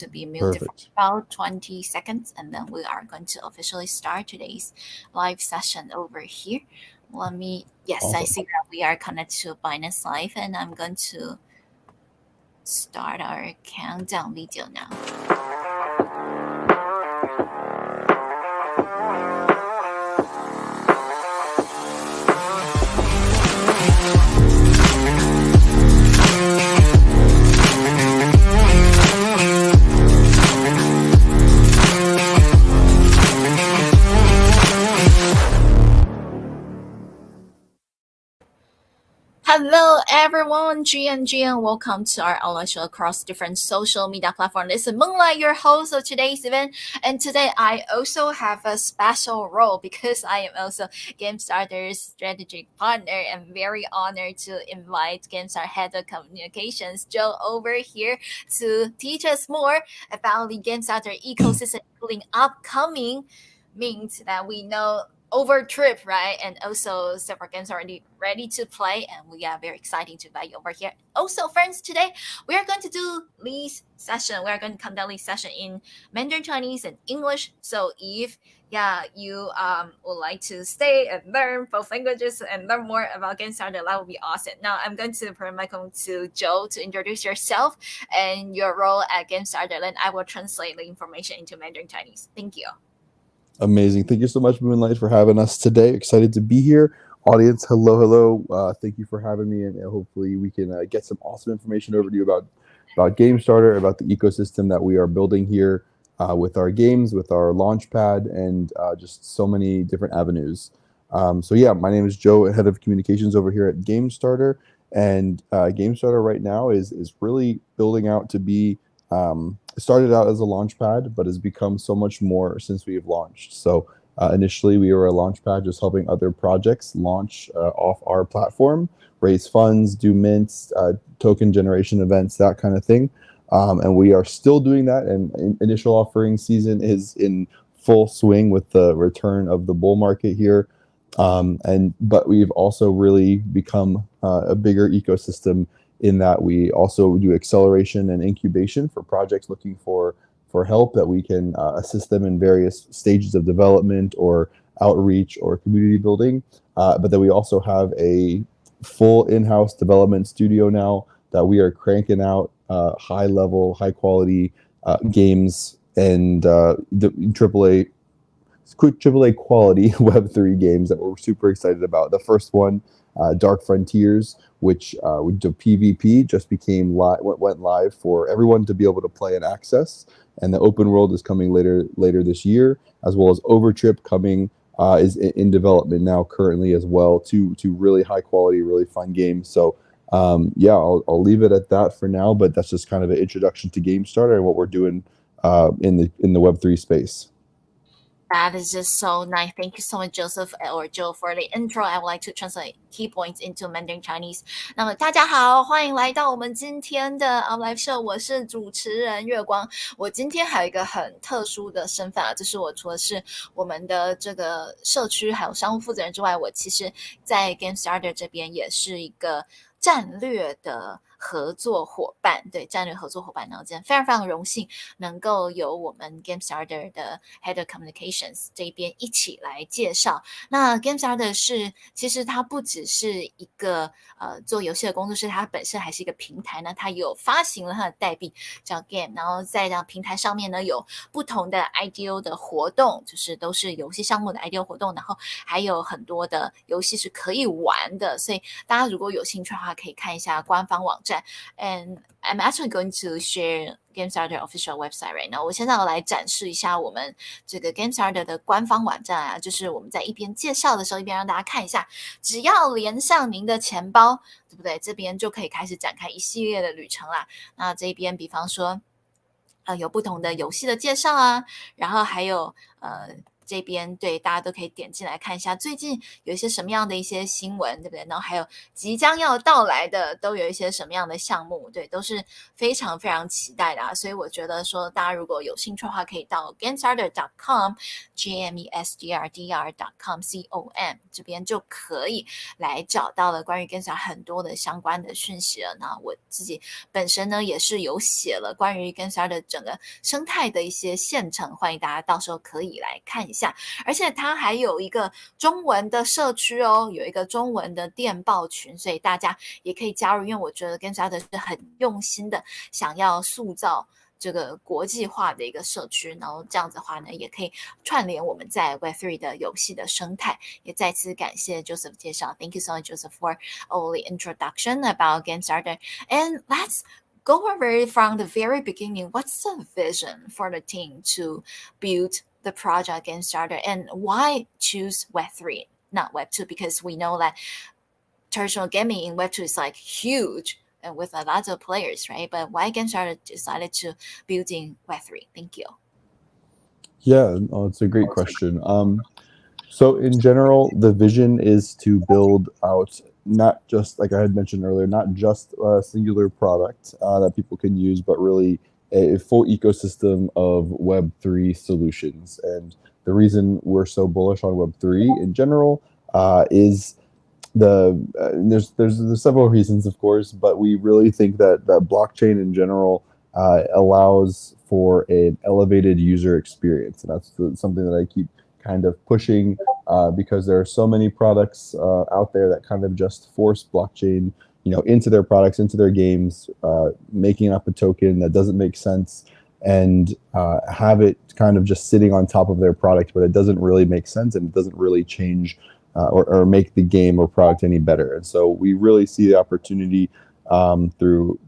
to be muted for Perfect. about 20 seconds, and then we are going to officially start today's live session over here. Yes, I Awesome. see that we are connected to Binance Live, and I'm going to start our countdown video now. Hello everyone, and welcome to our online show across different social media platforms. This is Moonlight, your host of today's event, and today I also have a special role because I am also Gamestarter's strategic partner and very honored to invite Gamestar Head of Communications, Joe, over here to teach us more about the Gamestarter ecosystem, including upcoming means that we know over trip, right? And also several games already ready to play, and we are very excited to invite you over here. Also, friends, today we are going to do Lee's session. We are going to conduct Lee's session in Mandarin Chinese and English. So if you would like to stay and learn both languages and learn more about Gamestarter, that would be awesome. Now I'm going to turn my microphone to Joe to introduce yourself and your role at Gamestarter. Then I will translate the information into Mandarin Chinese. Thank you. Amazing. Thank you so much, Moonlight, for having us today. Excited to be here. Audience, hello, hello. Thank you for having me, and hopefully we can get some awesome information over to you about GameStarter, about the ecosystem that we are building here with our games, with our launchpad, and just so many different avenues. So yeah, my name is Joe, head of communications over here at GameStarter, and GameStarter right now is really building out to be. It started out as a launchpad, but has become so much more since we have launched. So initially, we were a launchpad just helping other projects launch off our platform, raise funds, do mints, token generation events, that kind of thing. And we are still doing that. And initial offering season is in full swing with the return of the bull market here. But we've also really become a bigger ecosystem in that we also do acceleration and incubation for projects looking for help, that we can assist them in various stages of development or outreach or community building. But then we also have a full in-house development studio now that we are cranking out high level, high quality games and the AAA quality Web3 games that we're super excited about. The first one, Dark Frontiers, which the PvP just went live for everyone to be able to play and access, and the open world is coming later this year, as well as Overtrip coming is in development now currently as well. Two really high quality, really fun games. So yeah, I'll leave it at that for now. But that's just kind of an introduction to GameStarter and what we're doing in the Web3 space. That is just so nice. Thank you so much, Joseph or Joe, for the intro. I would like to translate key points into Mandarin Chinese. 那么大家好，欢迎来到我们今天的live show。我是主持人月光。我今天还有一个很特殊的身份啊，就是我除了是我们的这个社区还有商务负责人之外，我其实在 Gamestarter 这边也是一个战略的合作伙伴，对，战略合作伙伴。然后今天非常非常荣幸能够有我们 Gamestarter 的 Head of Communications 这边一起来介绍。那 Gamestarter 其实它不只是一个做游戏的工作室，它本身还是一个平台呢。它有发行了它的代币叫 Game， 然后在这样平台上面呢有不同的 IDO 的活动，就是都是游戏项目的 IDO 活动，然后还有很多的游戏是可以玩的。所以大家如果有兴趣的话，可以看一下官方网站。And I'm actually going to share Gamestarter official website right now. 我现在要来展示一下我们这个 Gamestarter 的官方网站啊，就是我们在一边介绍的时候，一边让大家看一下，只要连上您的钱包，对不对？这边就可以开始展开一系列的旅程啦。那这边比方说，有不同的游戏的介绍啊，然后还有这边，对大家都可以点进来看一下，最近有一些什么样的一些新闻，对不对？然后还有即将要到来的都有一些什么样的项目，对，都是非常非常期待的所以我觉得说，大家如果有兴趣的话，可以到 gamestarter.com，GAMESTRDR.com这边就可以来找到了关于 Gamestarter 很多的相关的讯息了。那我自己本身呢也是有写了关于 Gamestarter 整个生态的一些现成，欢迎大家到时候可以来看一下。而且它还有一个中文的社区哦，有一个中文的电报群，所以大家也可以加入。因为我觉得 Gamestarter 是很用心的，想要塑造这个国际化的一个社区，然后这样子的话呢，也可以串联我们在 Web3 的游戏的生态。也再次感谢 Joseph 介绍 ，Thank you so much Joseph for all the introduction about Gamestarter. And let's go over from the very beginning. What's the vision for the team to build the project Gamestarter, and why choose Web3, not Web2? Because we know that traditional gaming in Web2 is like huge and with a lot of players, right? But why Gamestarter decided to build in Web3? Thank you. Yeah, it's a great question. So in general, the vision is to build out not just, like I had mentioned earlier, not just a singular product that people can use, but really a full ecosystem of Web3 solutions. And the reason we're so bullish on Web3 in general is there's several reasons, of course, but we really think that blockchain in general allows for an elevated user experience, and that's something that I keep kind of pushing because there are so many products out there that kind of just force blockchain, into their products, into their games, making up a token that doesn't make sense, and have it kind of just sitting on top of their product, but it doesn't really make sense and it doesn't really change or make the game or product any better. And so we really see the opportunity through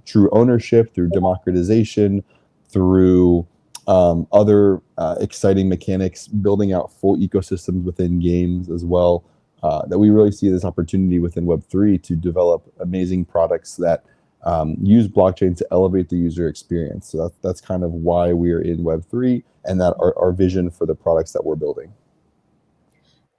true ownership, through democratization, through other exciting mechanics, building out full ecosystems within games as well. That we really see this opportunity within Web3 to develop amazing products that use blockchain to elevate the user experience. So that's kind of why we are in Web3 and that our vision for the products that we're building.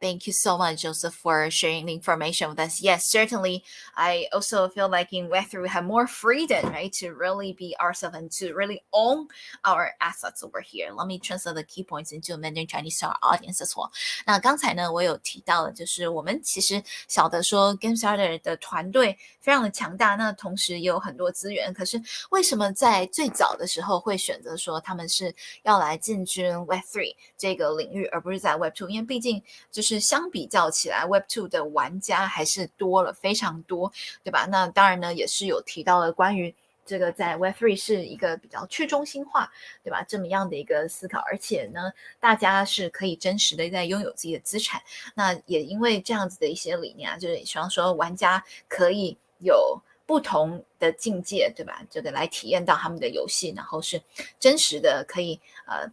Thank you so much, Joseph, for sharing the information with us. Yes, certainly. I also feel like in Web3 we have more freedom, right, to really be ourselves and to really own our assets over here. Let me translate the key points into Mandarin Chinese to our audience as well. 那刚才呢，我有提到的，就是我们其实晓得说 Gamestarter 的团队非常的强大，那同时也有很多资源。可是为什么在最早的时候会选择说他们是要来进军 Web3 这个领域，而不是在 Web2？因为毕竟就是相比较起来 Web2 的玩家还是多了非常多，对吧？那当然呢，也是有提到了关于这个在 Web3 是一个比较去中心化，对吧？这么样的一个思考，而且呢，大家是可以真实的在拥有自己的资产。那也因为这样子的一些理念啊，就是希望说玩家可以有不同的境界，对吧？这个来体验到他们的游戏，然后是真实的，可以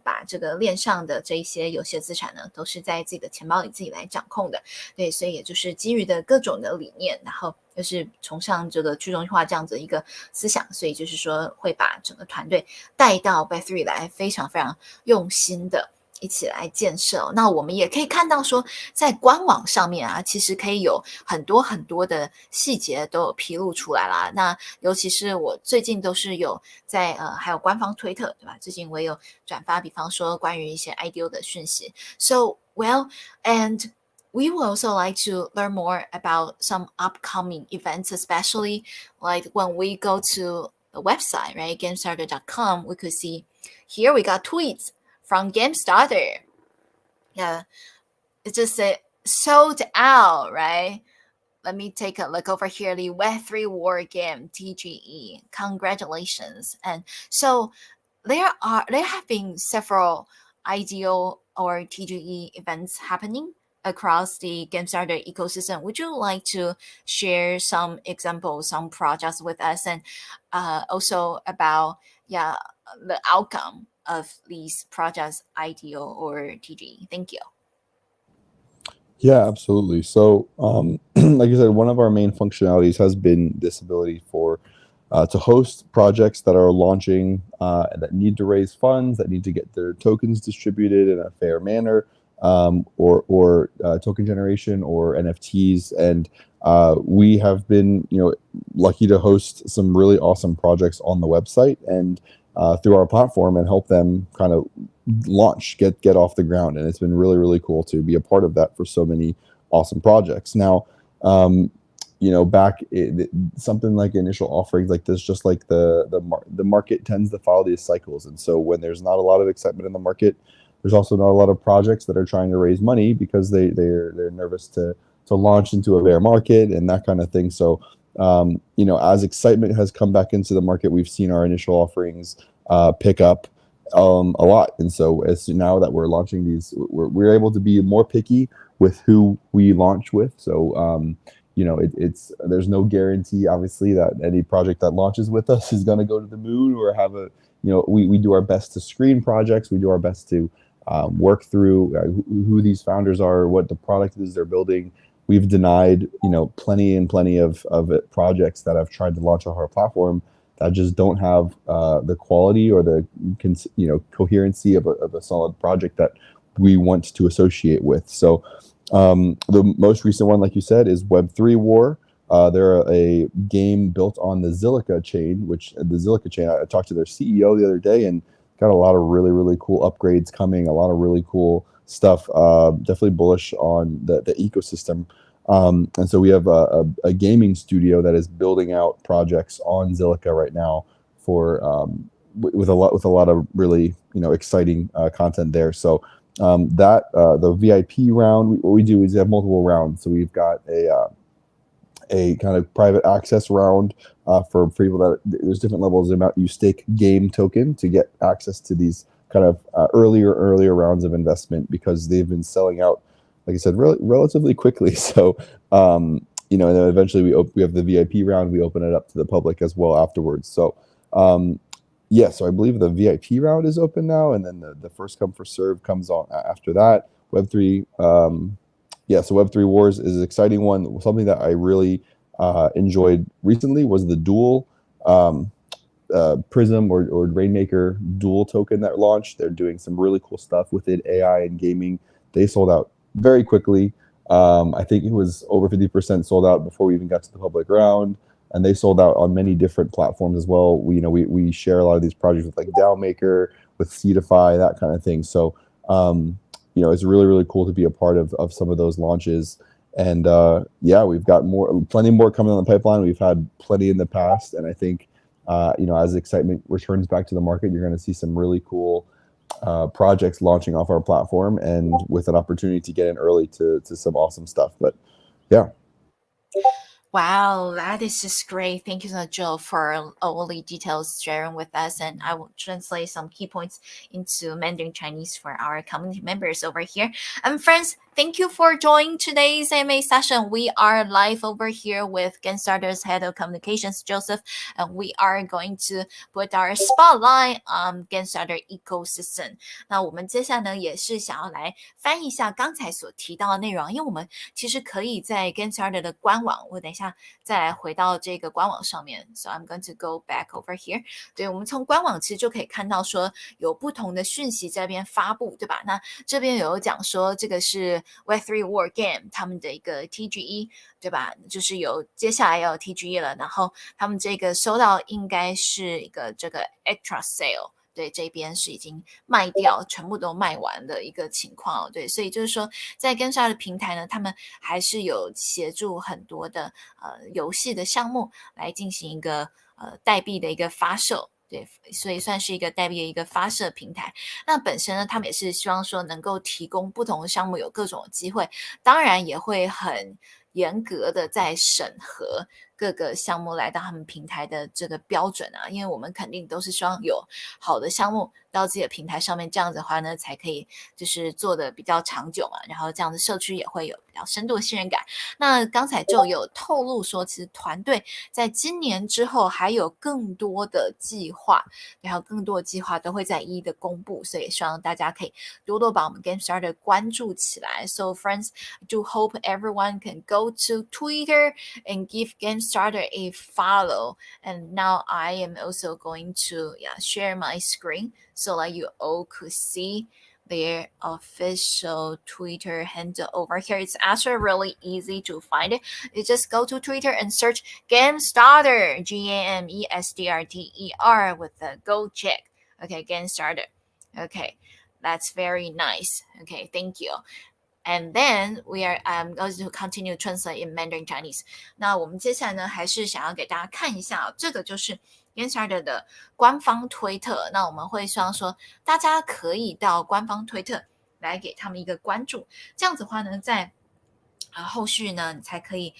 把这个链上的这一些游戏的资产呢，都是在自己的钱包里自己来掌控的。对，所以也就是基于的各种的理念，然后就是崇尚这个去中心化这样子的一个思想，所以就是说会把整个团队带到 Web3 来，非常非常用心的一起来建设。那我们也可以看到说，在官网上面啊，其实可以有很多很多的细节都有披露出来啦。那尤其是我最近都是有在还有官方推特，对吧？最近我也有转发，比方说关于一些 IDO 的讯息。So well, and we would also like to learn more about some upcoming events, especially like when we go to the website, right? Gamestarter.com, we could see here we got tweets from Gamestarter. Yeah, it just said sold out, right? Let me take a look over here. The Web3 War Game TGE. Congratulations. And so there have been several IDO or TGE events happening across the Gamestarter ecosystem. Would you like to share some examples, some projects with us, and also about the outcome of these projects, IDO or TGE? Thank you. Yeah, absolutely. So, like I said, one of our main functionalities has been this ability for to host projects that are launching that need to raise funds, that need to get their tokens distributed in a fair manner, or token generation or NFTs. And we have been, lucky to host some really awesome projects on the website and through our platform and help them kind of launch, get off the ground. And it's been really, really cool to be a part of that for so many awesome projects. Now, back something like initial offerings like this, just like the market tends to follow these cycles. And so when there's not a lot of excitement in the market, there's also not a lot of projects that are trying to raise money because they're nervous to launch into a bear market and that kind of thing. So as excitement has come back into the market, we've seen our initial offerings pick up a lot. And so as now that we're launching these, we're able to be more picky with who we launch with. So it's there's no guarantee, obviously, that any project that launches with us is going to go to the moon or have a we do our best to screen projects. We do our best to work through who these founders are, what the product is they're building. We've denied plenty and plenty of projects that have tried to launch on our platform that just don't have the quality or the coherency of a solid project that we want to associate with. So the most recent one, like you said, is Web3 War. They're a game built on the Zilliqa chain, I talked to their CEO the other day and got a lot of really, really cool upgrades coming, a lot of really cool stuff. Definitely bullish on the ecosystem. And so we have a gaming studio that is building out projects on Zilliqa right now for with a lot of really exciting content there. So the VIP round, what we do is have multiple rounds. So we've got a kind of private access round for people that there's different levels of amount you stake game token to get access to these kind of earlier rounds of investment because they've been selling out, like I said, relatively quickly. So and then eventually we have the VIP round. We open it up to the public as well afterwards. So so I believe the VIP round is open now, and then the first come first serve comes on after that. Web3, so Web3 Wars is an exciting one. Something that I really enjoyed recently was the dual Prism or Rainmaker dual token that launched. They're doing some really cool stuff within AI and gaming. They sold out very quickly. I think it was over 50% sold out before we even got to the public round. And they sold out on many different platforms as well. We share a lot of these projects with like DAOmaker, with Seedify, that kind of thing. So it's really, really cool to be a part of some of those launches. And we've got plenty more coming on the pipeline. We've had plenty in the past, and I think as excitement returns back to the market, you're going to see some really cool projects launching off our platform, and with an opportunity to get in early to some awesome stuff. But yeah. Wow, that is just great. Thank you so much, Joe, for all the details sharing with us. And I will translate some key points into Mandarin Chinese for our community members over here. And friends, thank you for joining today's AMA session. We are live over here with Gamestarter's Head of Communications, Joseph, and we are going to put our spotlight on Gamestarter ecosystem. 那我们接下来呢，也是想要来翻译一下刚才所提到的内容，因为我们其实可以在 Gamestarter 的官网，我等一下再来回到这个官网上面。So I'm going to go back over here。对，我们从官网其实就可以看到说有不同的讯息在这边发布，对吧？那这边有讲说这个是 Web3 War Game 他们的一个 TGE， 对吧？就是接下来要有 TGE 了，然后他们这个收到应该是一个这个 extra sale。对，这边是已经卖掉，全部都卖完的一个情况哦。对，所以就是说，在跟上的平台呢，他们还是有协助很多的游戏的项目来进行一个代币的一个发售。对，所以算是一个代币的一个发射平台。那本身呢，他们也是希望说能够提供不同的项目有各种机会，当然也会很严格的在审核各个项目来到他们平台的这个标准啊，因为我们肯定都是希望有好的项目到自己的平台上面，这样子的话呢，才可以就是做的比较长久嘛，然后这样的社区也会有比较深度的信任感。那刚才就有透露说，其实团队在今年之后还有更多的计划，然后更多的计划都会在一一的公布，所以希望大家可以多多把我们 Gamestarter 关注起来。So friends, I do hope everyone can go to Twitter and give Gamestarter Gamestarter a follow. And now I am also going to share my screen so that you all could see their official Twitter handle over here. It's actually really easy to find it. You just go to Twitter and search Gamestarter, GAMESTRTER with the gold check. Okay, Gamestarter. Okay, that's very nice. Okay, thank you. And then we are going to continue translate in Mandarin Chinese. 那我们接下来呢，还是想要给大家看一下、这个就是 Gamestarter 的官方推特。那我们会希望说，大家可以到官方推特来给他们一个关注。这样子的话呢，在后续呢，你才可以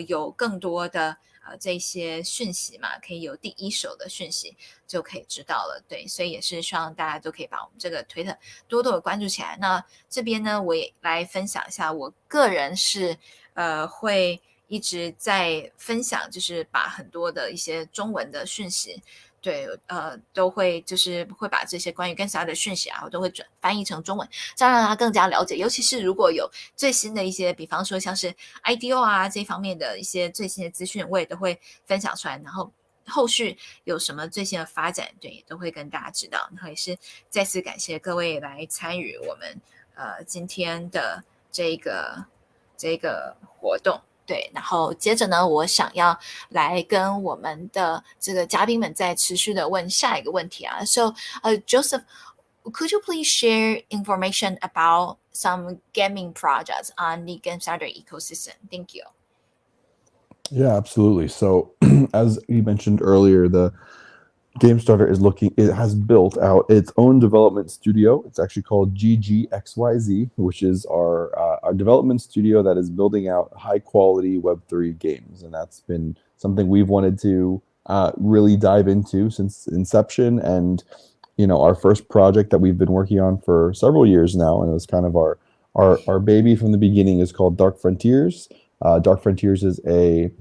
有更多的这些讯息嘛，可以有第一手的讯息就可以知道了。对，所以也是希望大家都可以把我们这个推特多多的关注起来。那这边呢，我也来分享一下，我个人是会一直在分享，就是把很多的一些中文的讯息。对，都会就是会把这些关于跟啥的讯息啊，我都会翻译成中文，这样让他更加了解。尤其是如果有最新的一些，比方说像是 IDO 啊这方面的一些最新的资讯，我也都会分享出来。然后后续有什么最新的发展，对，都会跟大家知道。然后也是再次感谢各位来参与我们今天的这个活动。对，然后接着呢，我想要来跟我们的这个嘉宾们再持续的问下一个问题啊。So, Joseph, could you please share information about some gaming projects on the Gamestarter ecosystem? Thank you. Yeah, absolutely. So, as you mentioned earlier, the Gamestarter it has built out its own development studio. It's actually called GGXYZ, which is our development studio that is building out high quality Web3 games. And that's been something we've wanted to really dive into since inception. And, our first project that we've been working on for several years now, and it was kind of our baby from the beginning, is called Dark Frontiers. Dark Frontiers is a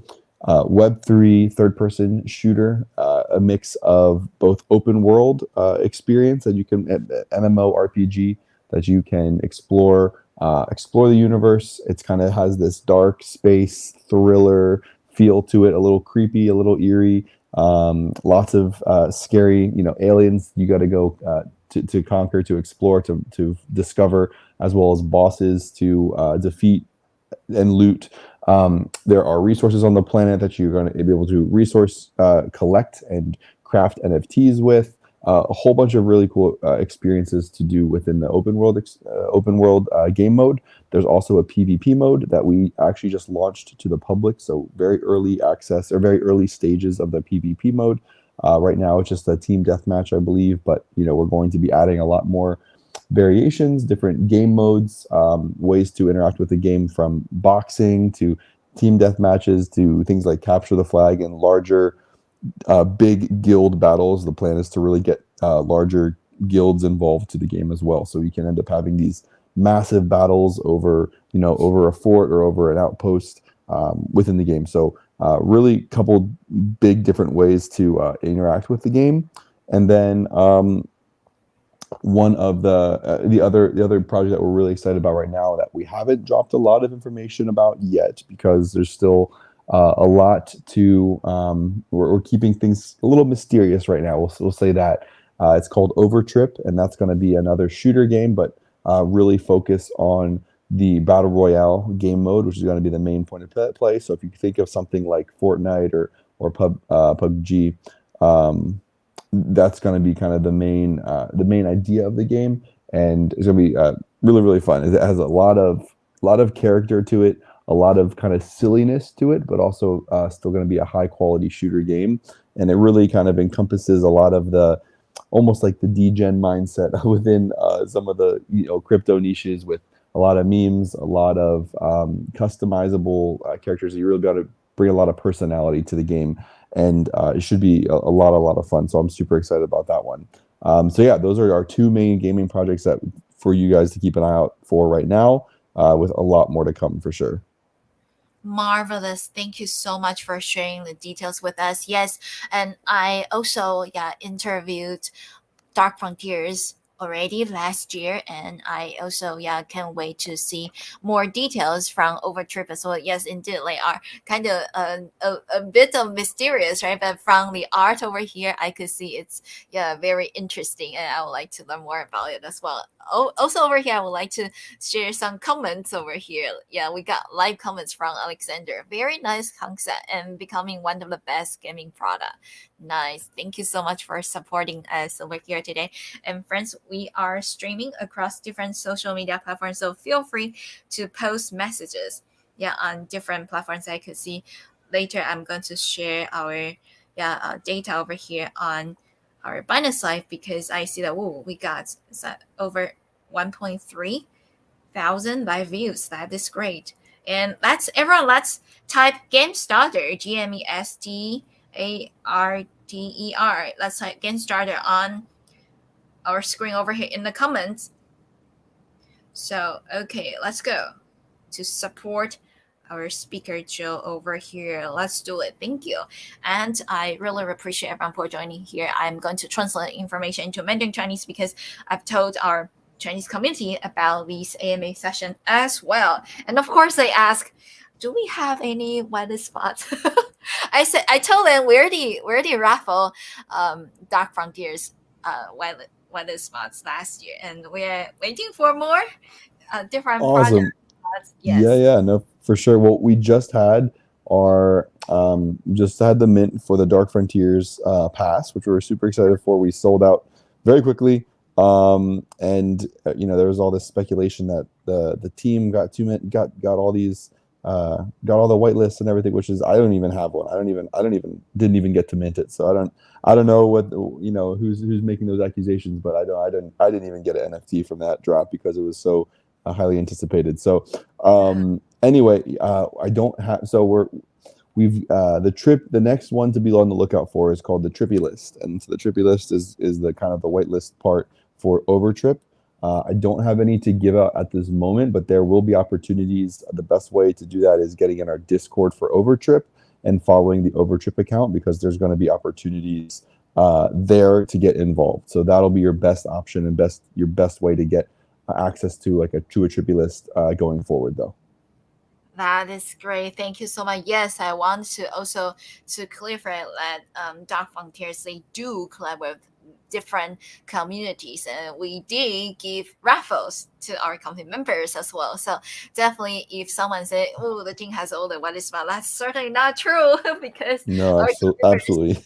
Web3 third-person shooter, a mix of both open world experience that you can MMORPG that you can explore the universe. It's kind of has this dark space thriller feel to it, a little creepy, a little eerie. Lots of scary, aliens you got to go to conquer, to explore, to discover, as well as bosses to defeat and loot. There are resources on the planet that you're going to be able to resource collect and craft NFTs with. A whole bunch of really cool experiences to do within the open world game mode. There's also a PvP mode that we actually just launched to the public, so very early access or very early stages of the PvP mode. Right now, it's just a team deathmatch, I believe, but we're going to be adding a lot more variations, different game modes, ways to interact with the game, from boxing to team death matches to things like capture the flag and larger big guild battles. The plan is to really get larger guilds involved to the game as well, so we can end up having these massive battles over a fort or over an outpost within the game. So really couple big different ways to interact with the game. And then one of the other project that we're really excited about right now that we haven't dropped a lot of information about yet, because there's still a lot to we're keeping things a little mysterious right now. We'll say that it's called Overtrip, and that's going to be another shooter game, but really focus on the battle royale game mode, which is going to be the main point of play. So if you think of something like Fortnite or PUBG, that's going to be kind of the main idea of the game, and it's going to be really, really fun. It has a lot of character to it, a lot of kind of silliness to it, but also still going to be a high quality shooter game. And it really kind of encompasses a lot of the almost like the degen mindset within some of the crypto niches, with a lot of memes, a lot of customizable characters. You really got to bring a lot of personality to the game, and it should be a lot of fun. So I'm super excited about that one. So yeah, those are our two main gaming projects that for you guys to keep an eye out for right now, with a lot more to come for sure. Marvelous. Thank you so much for sharing the details with us. Yes, and I also interviewed Dark Frontiers already last year, and I also can't wait to see more details from Overtrip as well. Yes, indeed, they are kind of a bit of mysterious, right? But from the art over here, I could see it's very interesting, and I would like to learn more about it as well. Oh, also over here, I would like to share some comments over here. Yeah, we got live comments from Alexander. Very nice concept and becoming one of the best gaming product. Nice. Thank you so much for supporting us over here today. And friends, we are streaming across different social media platforms, so feel free to post messages on different platforms. I could see later I'm going to share our data over here on our Binance Live, because I see that we got over 1.3 thousand live views. That is great. And let's type Gamestarter, GMESTARTER. Let's type Gamestarter on our screen over here in the comments. So okay, let's go to support our speaker Joe over here. Let's do it. Thank you. And I really appreciate everyone for joining here. I'm going to translate information into Mandarin Chinese because I've told our Chinese community about this AMA session as well. And of course they ask, do we have any whitelist spots? I told them we're the raffle Dark Frontiers whitelist spots last year, and we're waiting for more different projects. Awesome. Yeah, Yes. yeah, no, for sure. Well, we just had our just had the mint for the Dark Frontiers pass, which we were super excited for. We sold out very quickly. And there was all this speculation that the team got got all these got all the whitelists and everything, which is I don't even have one. Didn't even get to mint it. So I don't know what who's making those accusations, but I didn't even get an NFT from that drop because it was so highly anticipated. So anyway, I don't have. So the next one to be on the lookout for is called the Trippy List, and so the Trippy List is the kind of the whitelist part for Overtrip. I don't have any to give out at this moment, but there will be opportunities. The best way to do that is getting in our Discord for Overtrip and following the Overtrip account, because there's going to be opportunities there to get involved. So that'll be your best option and your best way to get access to a Trippy List going forward, though. That is great. Thank you so much. Yes, I want to also to clarify that Dark Frontiers, they do collaborate with different communities, and we did give raffles to our community members as well. So definitely, if someone say, "Oh, the team has all the what is," that's certainly not true because No, our absolutely.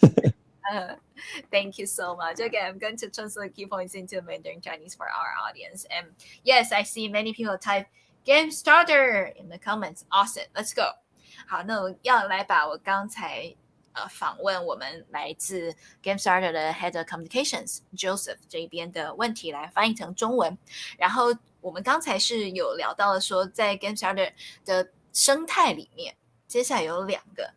thank you so much. Okay, I'm going to translate key points into Mandarin Chinese for our audience. And yes, I see many people type Gamestarter in the comments. Awesome, let's go. 好，那我要来把我刚才访问我们来自 Gamestarter 的 Head of Communications Joseph 这边的问题来翻译成中文。然后我们刚才是有聊到了说，在 Gamestarter 的生态里面，接下来有2个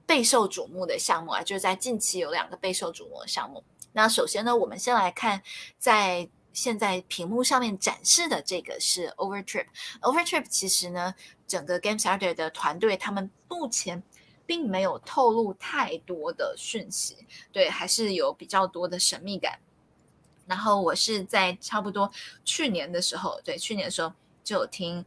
备受瞩目的项目就是在近期有2个备受瞩目的项目。那首先呢，我们先来看在现在屏幕上面展示的这个是 Overtrip。Overtrip 其实呢，整个 Gamestarter 的团队他们目前并没有透露太多的讯息，对，还是有比较多的神秘感。然后我是在差不多去年的时候就有听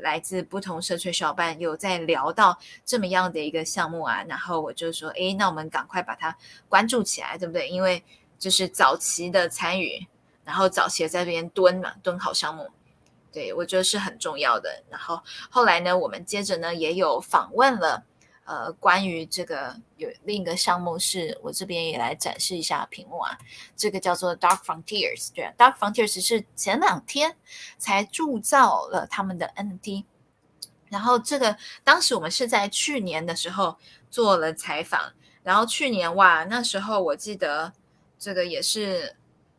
来自不同社区小伙伴有在聊到这么样的一个项目啊，然后我就说，那我们赶快把它关注起来，对不对？因为就是早期的参与，然后早期的在这边蹲好项目，对，我觉得是很重要的。然后后来呢，我们接着呢也有访问了关于这个有另一个项目，是我这边也来展示一下屏幕啊，这个叫做 Dark Frontiers， 对 ，Dark Frontiers 是前2天才铸造了他们的 NFT。然后这个当时我们是在去年的时候做了采访，然后去年那时候我记得这个也是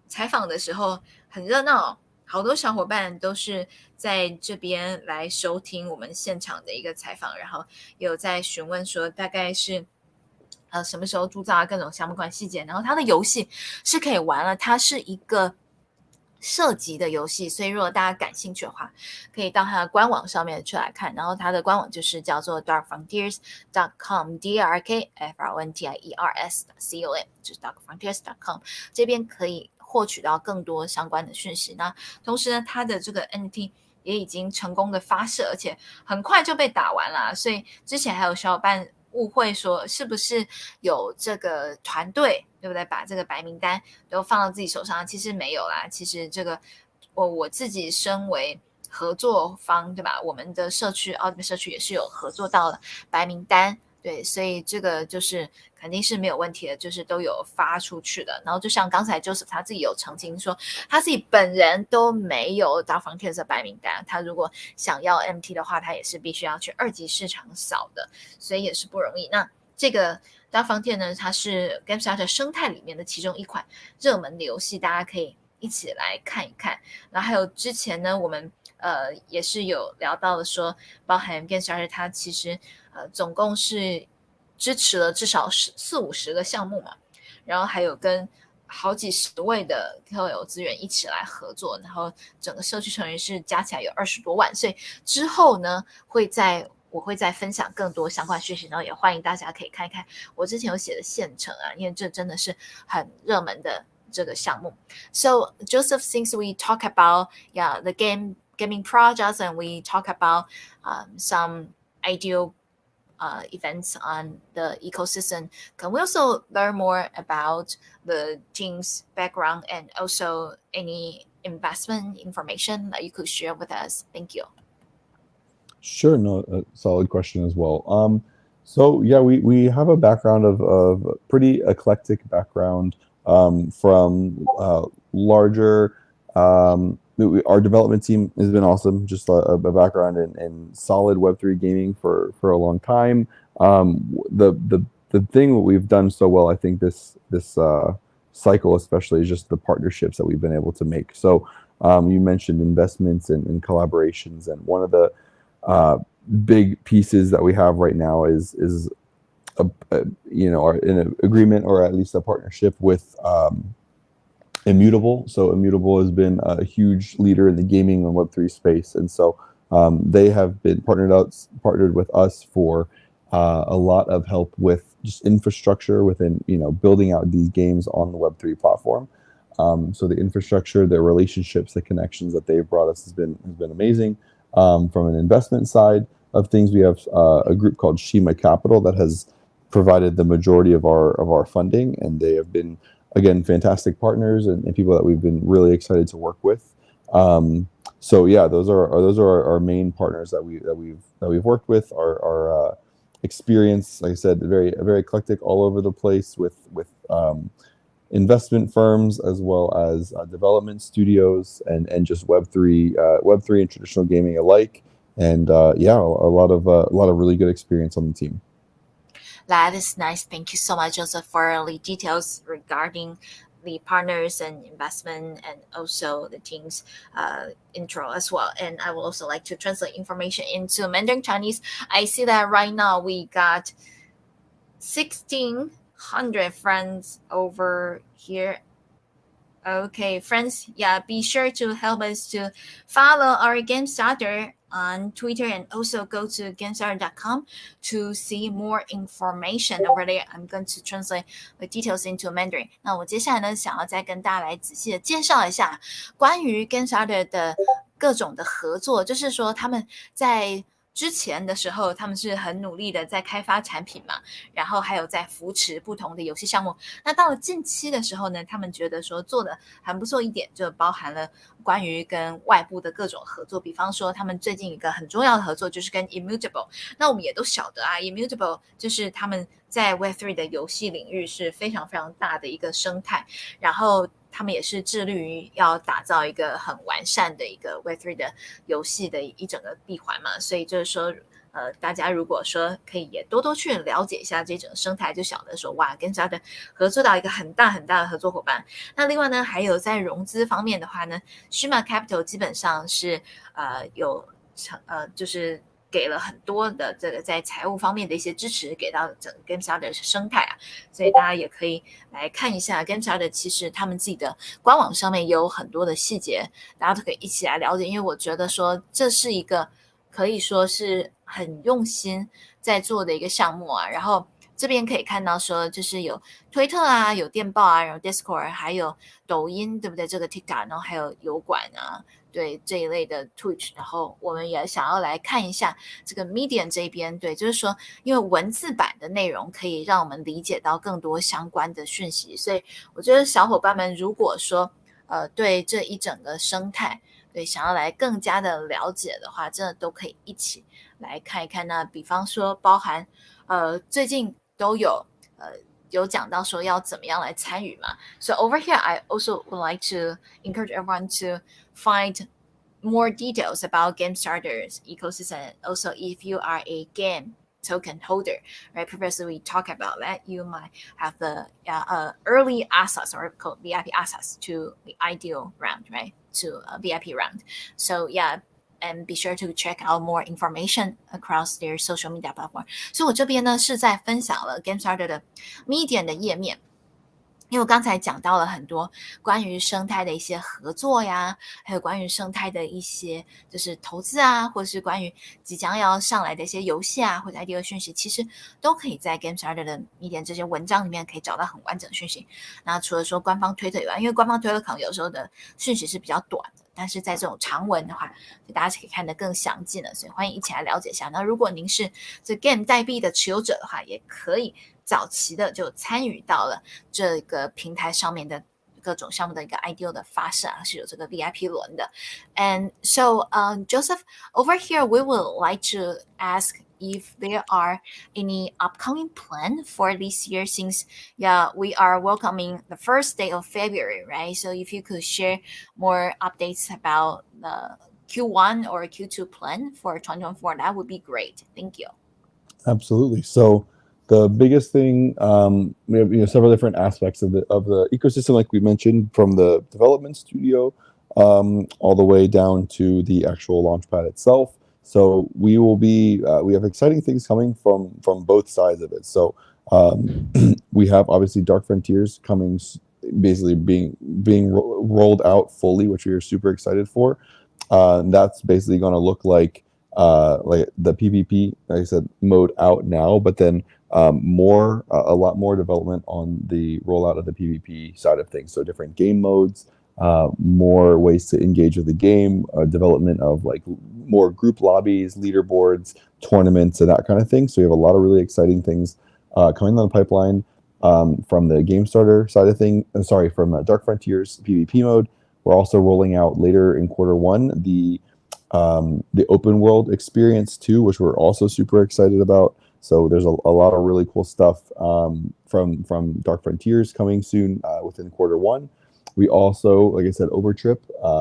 采访的时候很热闹，好多小伙伴都是在这边来收听我们现场的一个采访，然后有在询问说大概是什么时候铸造各种相关细节，然后它的游戏是可以玩了，它是一个射击的游戏，所以如果大家感兴趣的话，可以到它的官网上面去来看。然后它的官网就是叫做 darkfrontiers.com DARKFRONTIERS.com， 就是 darkfrontiers.com， 这边可以获取到更多相关的讯息。那同时呢，它的这个 NFT也已经成功的发射，而且很快就被打完了。所以之前还有小伙伴误会说是不是有这个团队，对不对？把这个白名单都放到自己手上，其实没有啦。其实这个我自己身为合作方，对吧？我们的社区奥特曼社区也是有合作到了白名单。对，所以这个就是肯定是没有问题的，就是都有发出去的。然后就像刚才 Joseph 他自己有澄清说，他自己本人都没有打房 T 的白名单，他如果想要 MT 的话，他也是必须要去二级市场扫的，所以也是不容易。那这个打房 T 呢，它是 Gamestarter 生态里面的其中一款热门的游戏，大家可以一起来看一看。然后还有之前呢，我们也是有聊到的说，包含 Gamestarter 它其实总共是支持了至少40-50个项目嘛，然后还有跟好几十位的 KOL 资源一起来合作，然后整个社区成员是加起来有20多万，所以之后呢我会再分享更多相关讯息，然后也欢迎大家可以看一看我之前有写的县城啊，因为这真的是很热门的这个项目。So Joseph, since we talk about the gaming projects and we talk about some ideal events on the ecosystem, can we also learn more about the team's background and also any investment information that you could share with us? Thank you. Sure, no, a solid question as well. So yeah, we have a background of pretty eclectic background from larger. Our development team has been awesome. Just a background in solid Web3 gaming for a long time. The thing that we've done so well, I think this cycle especially, is just the partnerships that we've been able to make. So you mentioned investments and collaborations, and one of the uh, big pieces that we have right now is an agreement, or at least a partnership with Immutable. So Immutable has been a huge leader in the gaming and Web3 space, and so they have been partnered with us for a lot of help with just infrastructure within building out these games on the Web3 platform. So the infrastructure, the relationships, the connections that they've brought us has been amazing. From an investment side of things, we have a group called Shima Capital that has provided the majority of our funding, and they have been, again, fantastic partners and people that we've been really excited to work with. So yeah, those are our main partners that we've worked with. Our experience, like I said, very eclectic, all over the place with investment firms as well as development studios and just Web3 and traditional gaming alike. And yeah, a lot of really good experience on the team. That is nice. Thank you so much, Joseph, for the details regarding the partners and investment and also the team's intro as well. And I will also like to translate information into Mandarin Chinese. I see that right now we got 1,600 friends over here. Okay, friends, yeah, be sure to help us to follow our Gamestarter on Twitter and also go to gamestarter.com to see more information over there. I'm going to translate the details into Mandarin. 那我接下来呢，想要再跟大家来仔细的介绍一下关于 Gamestarter 的各种的合作，就是说他们在之前的时候，他们是很努力的在开发产品嘛，然后还有在扶持不同的游戏项目。那到了近期的时候呢，他们觉得说做的很不错一点，就包含了关于跟外部的各种合作，比方说他们最近一个很重要的合作就是跟 Immutable。那我们也都晓得啊，Immutable 就是他们在 Web3 的游戏领域是非常非常大的一个生态，然后他们也是致力于要打造一个很完善的一个 Web3 的游戏的一整个闭环嘛，所以就是说大家如果说可以也多多去了解一下这整个生态，就晓得说哇，跟他的合作到一个很大很大的合作伙伴。那另外呢，还有在融资方面的话呢，Shima Capital 基本上是就是给了很多的这个在财务方面的一些支持，给到整个 Gamestarter 的生态啊，所以大家也可以来看一下 Gamestarter， 其实他们自己的官网上面也有很多的细节，大家都可以一起来了解。因为我觉得说这是一个可以说是很用心在做的一个项目啊，然后这边可以看到说，就是有推特啊，有电报啊，然后 Discord， 还有抖音，对不对？这个 TikTok， 然后还有油管啊，对这一类的 Twitch， 然后我们也想要来看一下这个 Medium 这边，对，就是说，因为文字版的内容可以让我们理解到更多相关的讯息，所以我觉得小伙伴们如果说对这一整个生态，对想要来更加的了解的话，真的都可以一起来看一看。那比方说，包含最近都有讲到说要怎么样来参与嘛。So over here, I also would like to encourage everyone to find more details about Gamestarter's ecosystem. And also, if you are a game token holder, right? Previously, we talked about that you might have the early access or called VIP access to the ideal round, right? To a VIP round. So yeah, and be sure to check out more information across their social media platform. 所以我这边呢是在分享了 Gamestarter 的 Medium 的页面。因为我刚才讲到了很多关于生态的一些合作呀，还有关于生态的一些就是投资啊，或者是关于即将要上来的一些游戏啊，或者 ID 的讯息，其实都可以在 Gamestarter 的一点这些文章里面可以找到很完整的讯息。那除了说官方推特以外，因为官方推特可能有时候的讯息是比较短的，但是在这种长文的话，大家可以看得更详尽的，所以欢迎一起来了解一下。那如果您是这 Game 代币的持有者的话，也可以早期的就参与到了这个平台上面的各种项目的一个 IDO 的发射啊，是有这个 VIP 轮的。And so, Joseph, over here, we would like to ask if there are any upcoming plan for this year since yeah we are welcoming the first day of February, right? So if you could share more updates about the Q1 or Q2 plan for 2024, that would be great. Thank you. Absolutely. So the biggest thing, we have several different aspects of the ecosystem, like we mentioned, from the development studio all the way down to the actual launchpad itself. So we have exciting things coming from both sides of it. So we have obviously Dark Frontiers coming, basically being rolled out fully, which we are super excited for. That's basically going to look like the PvP, like I said, mode out now, but then a lot more development on the rollout of the PvP side of things. So different game modes, more ways to engage with the game, development of like more group lobbies, leaderboards, tournaments, and that kind of thing. So we have a lot of really exciting things coming down the pipeline from the Gamestarter side of thing. Sorry, from Dark Frontiers PvP mode. We're also rolling out later in Q1 the open world experience too, which we're also super excited about. So there's a lot of really cool stuff from Dark Frontiers coming soon within Q1. We also, like I said, Overtrip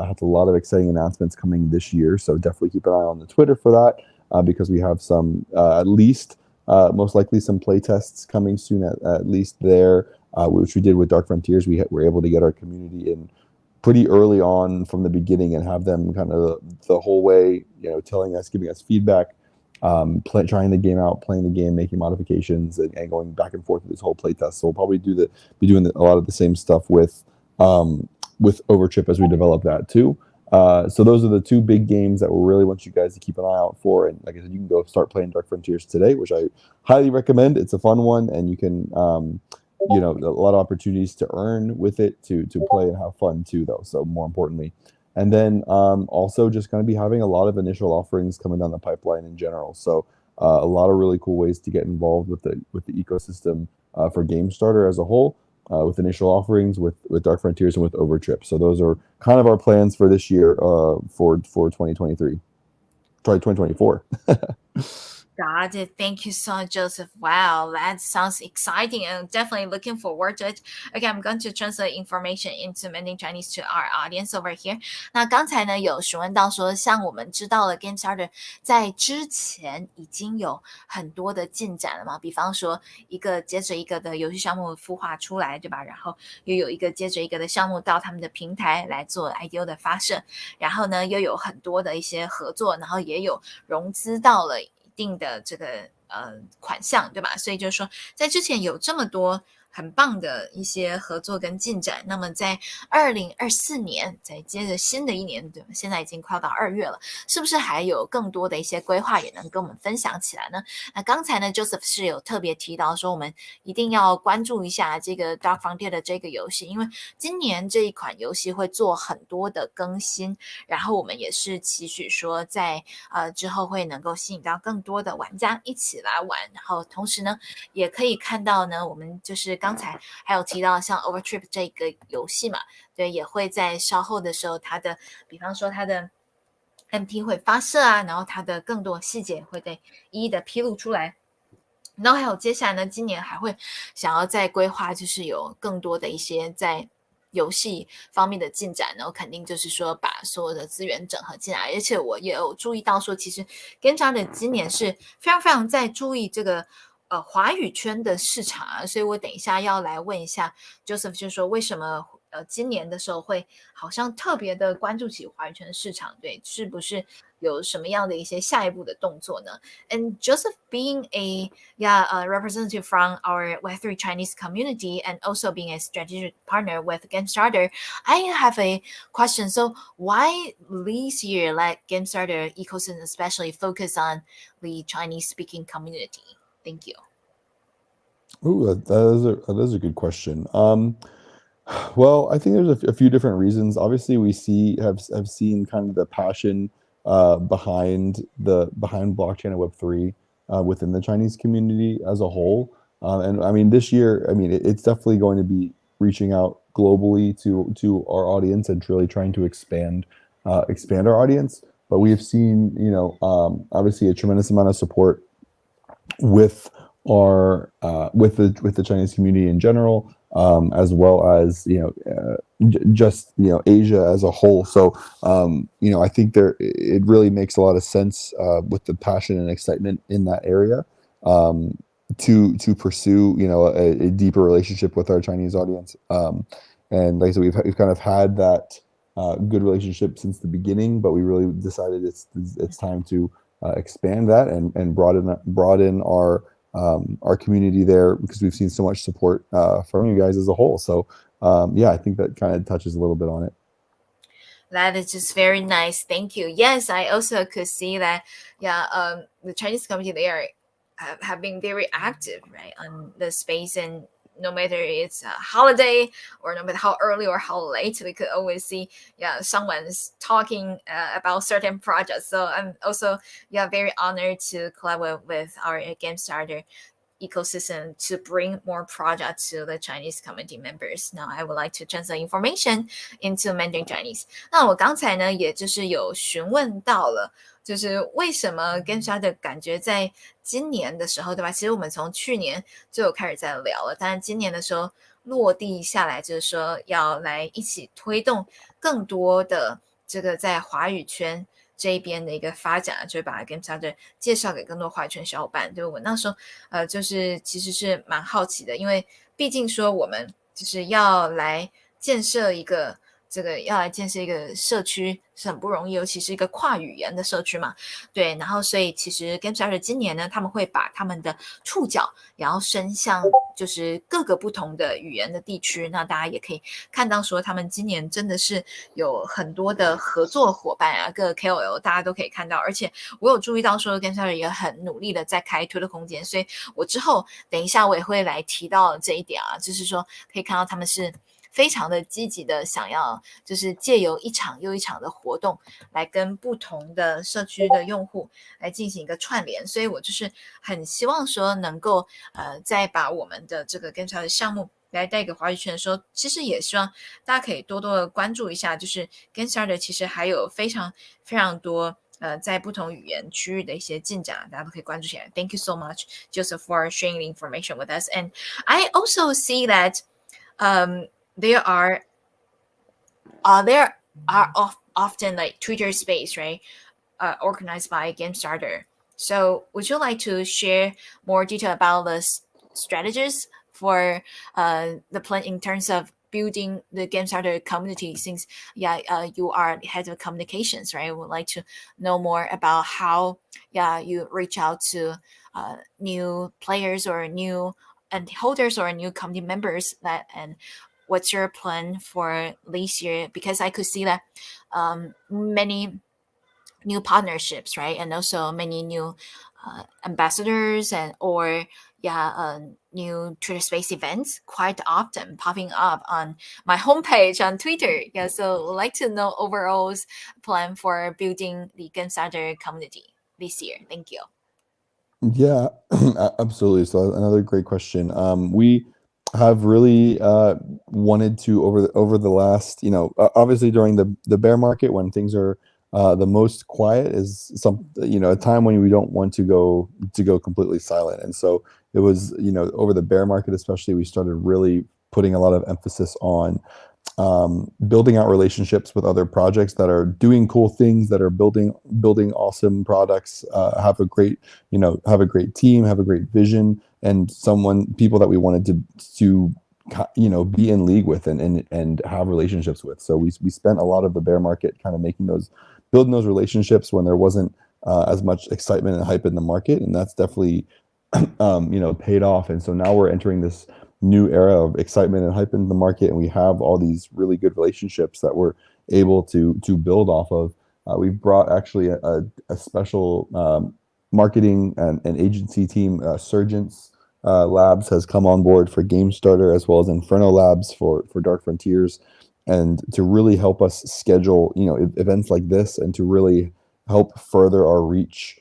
has a lot of exciting announcements coming this year. So definitely keep an eye on the Twitter for that because we have some, at least, most likely some play tests coming soon at least there, which we did with Dark Frontiers. We were able to get our community in pretty early on from the beginning and have them kind of the whole way, telling us, giving us feedback, trying the game out, playing the game, making modifications, and going back and forth with this whole playtest. So we'll probably be doing a lot of the same stuff with Overtrip as we develop that too. So those are the two big games that we really want you guys to keep an eye out for. And like I said, you can go start playing Dark Frontiers today, which I highly recommend. It's a fun one, and you can a lot of opportunities to earn with it, to play and have fun too, though. So more importantly, and then also just going to be having a lot of initial offerings coming down the pipeline in general. So a lot of really cool ways to get involved with the ecosystem for Gamestarter as a whole, with initial offerings with Dark Frontiers and with Overtrip. So those are kind of our plans for this year, for 2023. Sorry, 2024. Got it. Thank you so much, Joseph. Wow, that sounds exciting and definitely looking forward to it. Okay, I'm going to translate information into Mandarin Chinese to our audience over here. 那刚才呢有询问到说，像我们知道了 Gamestarter 在之前已经有很多的进展了嘛，比方说一个接着一个的游戏项目孵化出来，对吧？然后又有一个接着一个的项目到他们的平台来做 IDO 的发射，然后呢又有很多的一些合作，然后也有融资到了一定的这个款项，对吧？所以就是说，在之前有这么多很棒的一些合作跟进展。那么在2024年，再接着新的一年，对吧？现在已经快要到2月了，是不是还有更多的一些规划也能跟我们分享起来呢？那刚才呢，Joseph 是有特别提到说，我们一定要关注一下这个 Dark Frontier 的这个游戏，因为今年这一款游戏会做很多的更新，然后我们也是期许说在之后会能够吸引到更多的玩家一起来玩，然后同时呢，也可以看到呢，我们就是刚才还有提到像 Overtrip 这个游戏嘛，对，也会在稍后的时候，它的比方说它的 MT 会发射啊，然后它的更多细节会被一一的披露出来。然后还有接下来呢，今年还会想要再规划，就是有更多的一些在游戏方面的进展，然后肯定就是说把所有的资源整合进来。而且我也有注意到说，其实 Gamestarter 今年是非常非常在注意这个华语圈的市场啊，所以我等一下要来问一下 Joseph，就是说为什么今年的时候会好像特别的关注起华语圈的市场，对，是不是有什么样的一些下一步的动作呢？And Joseph being a representative from our Web3 Chinese community and also being a strategic partner with Gamestarter, I have a question. So why this year let Gamestarter ecosystem especially focus on the Chinese speaking community? Thank you. Ooh, that is a good question. Well, I think there's a few different reasons. Obviously, we have seen kind of the passion behind blockchain and Web3 within the Chinese community as a whole. And I mean, this year, I mean, it's definitely going to be reaching out globally to our audience and really trying to expand our audience. But we have seen, obviously a tremendous amount of support with our with the Chinese community in general, as well as just Asia as a whole. So I think it really makes a lot of sense with the passion and excitement in that area to pursue a deeper relationship with our Chinese audience. And like I said, we've kind of had that good relationship since the beginning, but we really decided it's time to expand that and broaden our community there because we've seen so much support from you guys as a whole. So yeah, I think that kind of touches a little bit on it. That is just very nice. Thank you. Yes, I also could see that. Yeah, the Chinese community they are have been very active, right, on the space, and no matter it's a holiday or no matter how early or how late, we could always see someone's talking about certain projects. So I'm also very honored to collaborate with our game starter ecosystem to bring more projects to the Chinese community members. Now I would like to translate information into Mandarin Chinese. 那我刚才呢，也就是有询问到了，就是为什么 Gamestar 的感觉在今年的时候，对吧？其实我们从去年就有开始在聊了，但是今年的时候落地下来，就是说要来一起推动更多的这个在华语圈这一边的一个发展，就是把 Gamestarter 介绍给更多华语圈小伙伴。对我那时候，就是其实是蛮好奇的，因为毕竟说我们就是要来建设一个社区是很不容易，尤其是一个跨语言的社区嘛。对，然后所以其实 Gamestarter 今年呢，他们会把他们的触角然后伸向就是各个不同的语言的地区。那大家也可以看到说，他们今年真的是有很多的合作伙伴啊，各个 KOL 大家都可以看到。而且我有注意到说 Gamestarter 也很努力的在开推的空间，所以我之后等一下我也会来提到这一点啊，就是说可以看到他们是非常的积极的想要就是借由一场又一场的活动来跟不同的社区的用户来进行一个串联，所以我就是很希望说能够再把我们的这个跟潮的项目来带给华语圈的时候，其实也希望大家可以多多的关注一下，就是 Gamestarter 其实还有非常非常多在不同语言区域的一些进展，大家都可以关注起来。Thank you so much, Joseph, for sharing the information with us. And I also see that there are often like Twitter space, right? Organized by Gamestarter. So would you like to share more detail about the strategies for the plan in terms of building the Gamestarter community? Since you are head of communications, right? Would like to know more about how you reach out to new players or new and holders or new company members that and what's your plan for this year? Because I could see that many new partnerships, right? And also many new ambassadors and or new Twitter Space events quite often popping up on my homepage on Twitter. Yeah, so I'd like to know overall's plan for building the Gamestarter community this year. Thank you. Yeah, absolutely. So another great question. We have really wanted to over the last, obviously during the bear market when things are the most quiet is a time when we don't want to go completely silent. And so it was, over the bear market especially, we started really putting a lot of emphasis on building out relationships with other projects that are doing cool things, that are building awesome products, have a great team, have a great vision, and people that we wanted to be in league with and have relationships with. So we spent a lot of the bear market kind of building those relationships when there wasn't as much excitement and hype in the market, and that's definitely paid off. And so now we're entering this new era of excitement and hype in the market, and we have all these really good relationships that we're able to build off of. We've brought actually a special marketing and agency team. Surgence Labs has come on board for Gamestarter, as well as Inferno Labs for Dark Frontiers, and to really help us schedule events like this, and to really help further our reach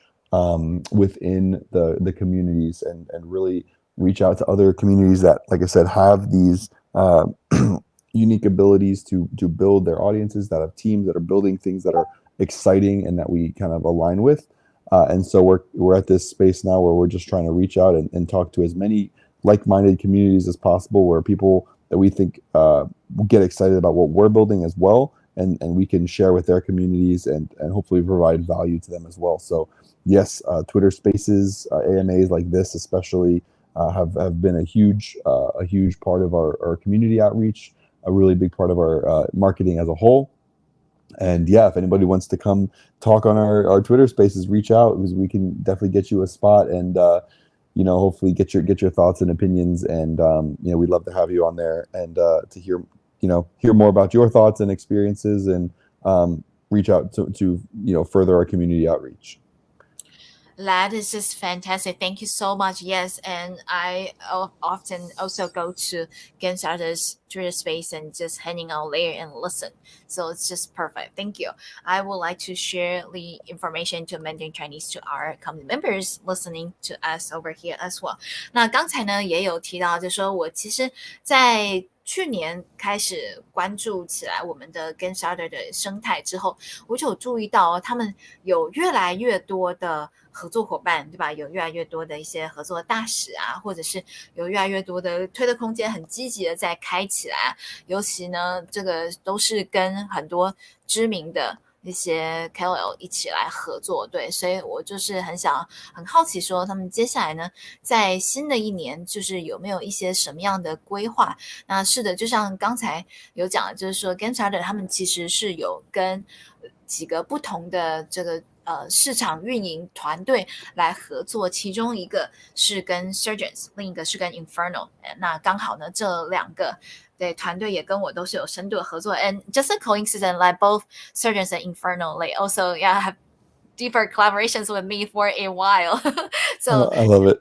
within the communities, and really reach out to other communities that, like I said, have these unique abilities to build their audiences, that have teams that are building things that are exciting and that we kind of align with. And so we're at this space now where we're just trying to reach out and talk to as many like-minded communities as possible, where people that we think get excited about what we're building as well, and we can share with their communities and hopefully provide value to them as well. So yes, Twitter Spaces, AMAs like this especially have been a huge part of our community outreach, a really big part of our marketing as a whole. And yeah, if anybody wants to come talk on our Twitter Spaces, reach out, because we can definitely get you a spot, and hopefully get your thoughts and opinions. And we'd love to have you on there, and to hear more about your thoughts and experiences, and reach out to further our community outreach. That is just fantastic. Thank you so much. Yes, and I often also go to Gamestarter's Twitter space and just hanging out there and listen. So it's just perfect. Thank you. I would like to share the information to Mandarin Chinese to our company members listening to us over here as well. 那刚才呢也有提到，就是说我其实在去年开始关注起来我们的 Gamestarter 的生态之后，我就有注意到他们有越来越多的合作伙伴，对吧？有越来越多的一些合作大使啊，或者是有越来越多的推的空间很积极的在开起来。尤其呢，这个都是跟很多知名的一些 KOL 一起来合作，对，所以我就是很好奇说，他们接下来呢，在新的一年，就是有没有一些什么样的规划？那是的，就像刚才有讲的，就是说 Gamestarter 他们其实是有跟几个不同的这个市场运营团队来合作，其中一个是跟 Surgeons， 另一个是跟 Inferno。那刚好呢，这两个对团队也跟我都是有深度的合作。And just a coincidence, like both Surgeons and Inferno, they also have deeper collaborations with me for a while. So I love it.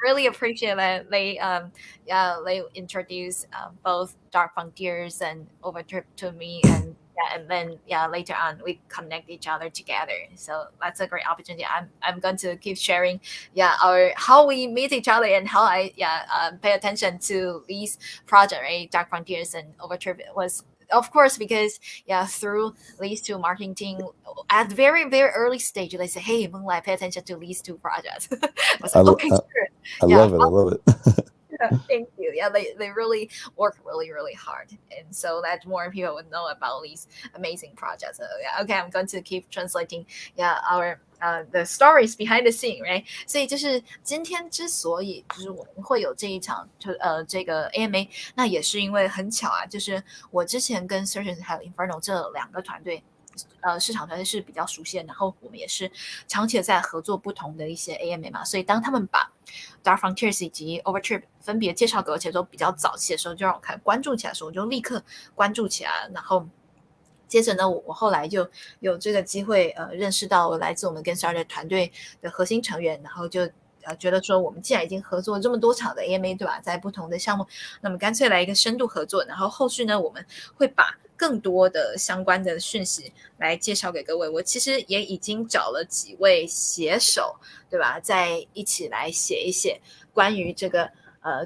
really appreciate that they introduce both Dark Frontiers and Overtrip to me, and then later on we connect each other together. So that's a great opportunity. I'm going to keep sharing our how we meet each other and how I pay attention to these projects, right? Dark Frontiers and Overtrip was, of course, because through these two marketing team at the very very early stage, they say, hey, Moonlight, pay attention to these two projects. I was like, okay, sure. I love it. I love it. Thank you. Yeah, they really work really hard, and so that more people would know about these amazing projects. So okay, I'm going to keep translating our the stories behind the scene, right? 所以就是今天之所以就是我们会有这一场这个 AMA， 那也是因为很巧啊，就是我之前跟 Surgeons 还有 Inferno 这两个团队市场团队是比较熟悉的，然后我们也是长期的在合作不同的一些 AMA 嘛，所以当他们把 Dark Frontiers 以及 Overtrip 分别介绍给我，且都比较早期的时候，就让我开始关注起来的时候，我就立刻关注起来，然后。接着呢，我后来就有这个机会，认识到来自我们 Gamestarter 团队的核心成员，然后就觉得说，我们既然已经合作了这么多场的 AMA， 对吧？在不同的项目，那么干脆来一个深度合作，然后后续呢，我们会把更多的相关的讯息来介绍给各位。我其实也已经找了几位写手，对吧？再一起来写一写关于这个。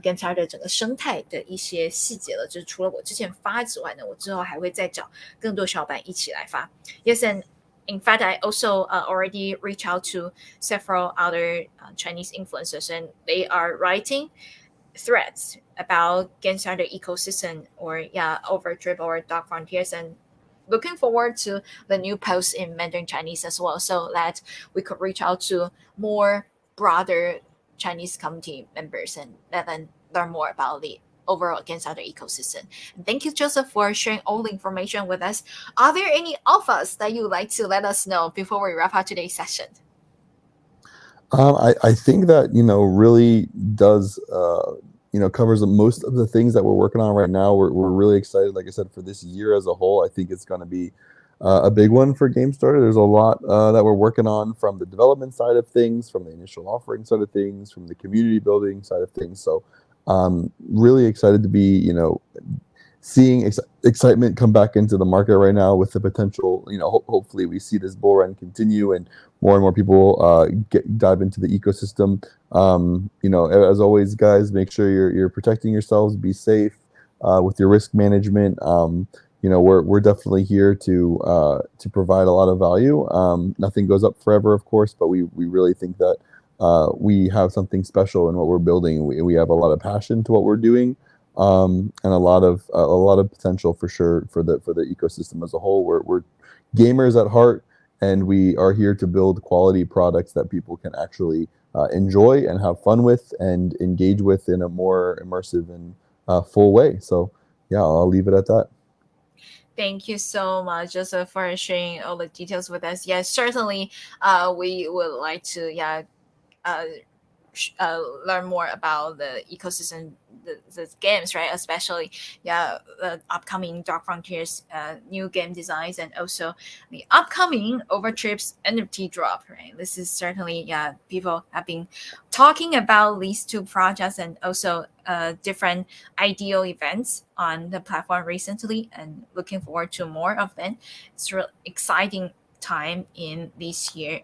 Gamestarter 整个生态的一些细节了，就是除了我之前发之外呢，我之后还会再找更多小伙伴一起来发。Yes, and in fact, I also already reached out to several other Chinese influencers, and they are writing threads about Gamestarter ecosystem or Overdrive or Dark Frontiers, and looking forward to the new posts in Mandarin Chinese as well, so that we could reach out to more broader Chinese community members and let them learn more about the overall Gamestarter ecosystem. And thank you, Joseph, for sharing all the information with us. Are there any offers that you would like to let us know before we wrap up today's session? I think that really does covers most of the things that we're working on right now. We're really excited, like I said, for this year as a whole. I think it's going to be a big one for Gamestarter. There's a lot that we're working on from the development side of things, from the initial offering side of things, from the community building side of things. So really excited to be seeing excitement come back into the market right now with the potential. Hopefully we see this bull run continue and more people dive into the ecosystem. As always, guys, make sure you're protecting yourselves. Be safe with your risk management. We're definitely here to provide a lot of value. Nothing goes up forever, of course, but we really think that we have something special in what we're building. We have a lot of passion to what we're doing. And a lot of potential for sure for the ecosystem as a whole. We're gamers at heart, and we are here to build quality products that people can actually enjoy and have fun with and engage with in a more immersive and full way. So yeah, I'll leave it at that. Thank you so much, Joseph, for sharing all the details with us. Yes, certainly, we would like to, learn more about the ecosystem, the games, right? Especially, the upcoming Dark Frontiers new game designs, and also the upcoming Overtrips NFT drop, right? This is certainly, people have been talking about these two projects and also different ideal events on the platform recently, and looking forward to more of them. It's a real exciting time in this year.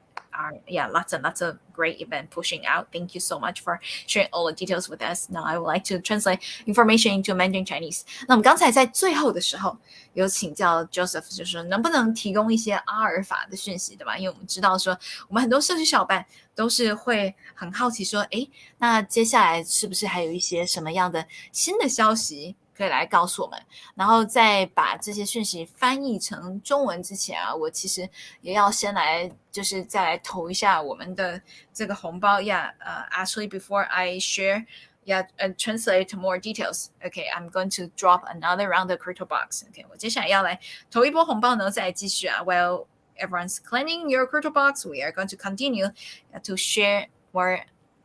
Lots and lots of great event pushing out. Thank you so much for sharing all the details with us. Now I would like to translate information into Mandarin Chinese. 那我们刚才在最后的时候有请教 Joseph， 就是能不能提供一些阿尔法的讯息，对吧？因为我们知道说，我们很多社区小伙伴都是会很好奇说，诶，那接下来是不是还有一些什么样的新的消息可以来告诉我们？然后在把这些讯息翻译成中文之前啊，我其实也要先来，就是再来投一下我们的这个红包呀。Actually, before I share, translate more details. Okay, I'm going to drop another round of crypto box. Okay, 我接下来要来投一波红包呢，再继续啊。While everyone's claiming your crypto box, we are going to continue to share more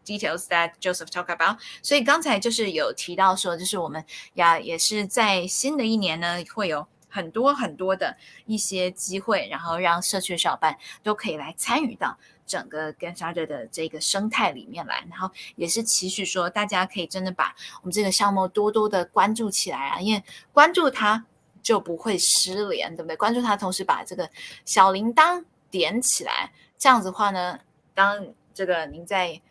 details that Joseph talked about. 所以刚才就是有提到说，就是我们也是在新的一年呢，会有很多很多的一些机会，然后让社区的小伙伴都可以来参与到整个 Gamestarter 的这个生态里面来，然后也是期许说大家可以真的把我们这个项目多多的关注起来啊，因为关注它就不会失联，对不对？关注它，同时把这个小铃铛点起来，这样子的话呢，当这个您在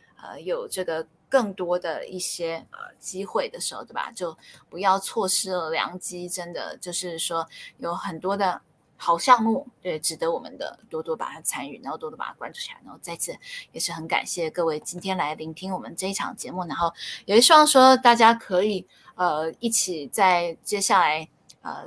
有这个更多的一些机会的时候，对吧？就不要错失了良机，真的就是说有很多的好项目，对，值得我们的多多把它参与，然后多多把它关注起来。然后再次也是很感谢各位今天来聆听我们这一场节目，然后也希望说大家可以一起在接下来。